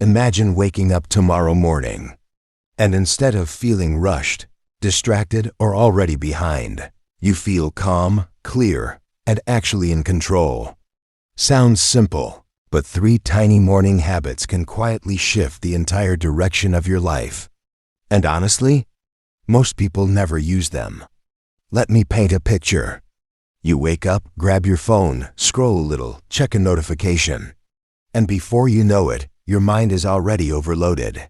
Imagine waking up tomorrow morning, and instead of feeling rushed, distracted, or already behind, you feel calm, clear, and actually in control. Sounds simple, but 3 tiny morning habits can quietly shift the entire direction of your life. And honestly, most people never use them. Let me paint a picture. You wake up, grab your phone, scroll a little, check a notification, and before you know it, your mind is already overloaded.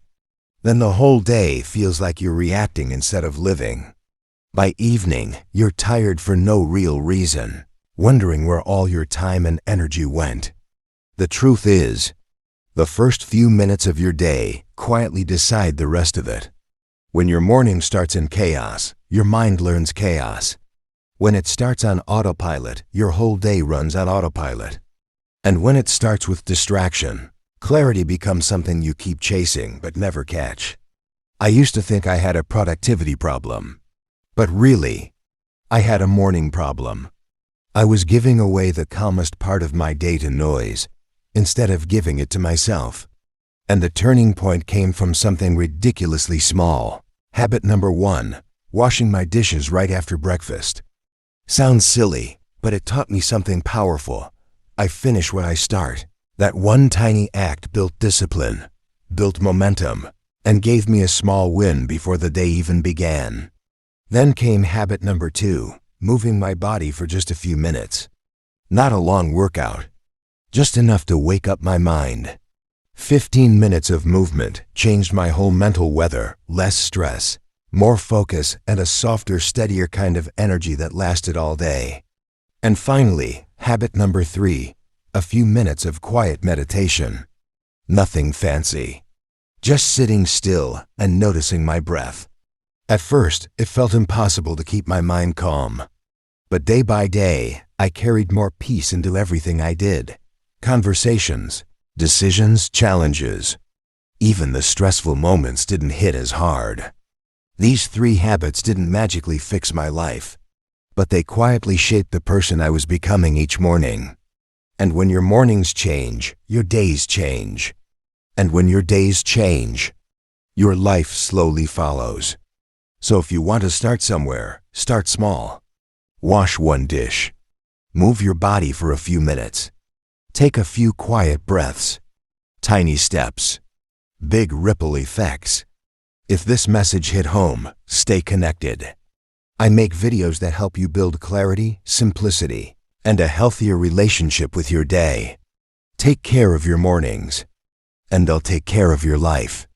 Then the whole day feels like you're reacting instead of living. By evening, you're tired for no real reason, wondering where all your time and energy went. The truth is, the first few minutes of your day quietly decide the rest of it. When your morning starts in chaos, your mind learns chaos. When it starts on autopilot, your whole day runs on autopilot. And when it starts with distraction, clarity becomes something you keep chasing but never catch. I used to think I had a productivity problem. But really, I had a morning problem. I was giving away the calmest part of my day to noise, instead of giving it to myself. And the turning point came from something ridiculously small. Habit number 1, washing my dishes right after breakfast. Sounds silly, but it taught me something powerful. I finish what I start. That one tiny act built discipline, built momentum, and gave me a small win before the day even began. Then came habit number 2, moving my body for just a few minutes. Not a long workout, just enough to wake up my mind. 15 minutes of movement changed my whole mental weather, less stress, more focus, and a softer, steadier kind of energy that lasted all day. And finally, habit number 3, a few minutes of quiet meditation. Nothing fancy. Just sitting still and noticing my breath. At first, it felt impossible to keep my mind calm. But day by day, I carried more peace into everything I did. Conversations, decisions, challenges. Even the stressful moments didn't hit as hard. These 3 habits didn't magically fix my life, but they quietly shaped the person I was becoming each morning. And when your mornings change, your days change. And when your days change, your life slowly follows. So if you want to start somewhere, start small. Wash 1 dish. Move your body for a few minutes. Take a few quiet breaths. Tiny steps. Big ripple effects. If this message hit home, stay connected. I make videos that help you build clarity, simplicity, and a healthier relationship with your day. Take care of your mornings, and they'll take care of your life.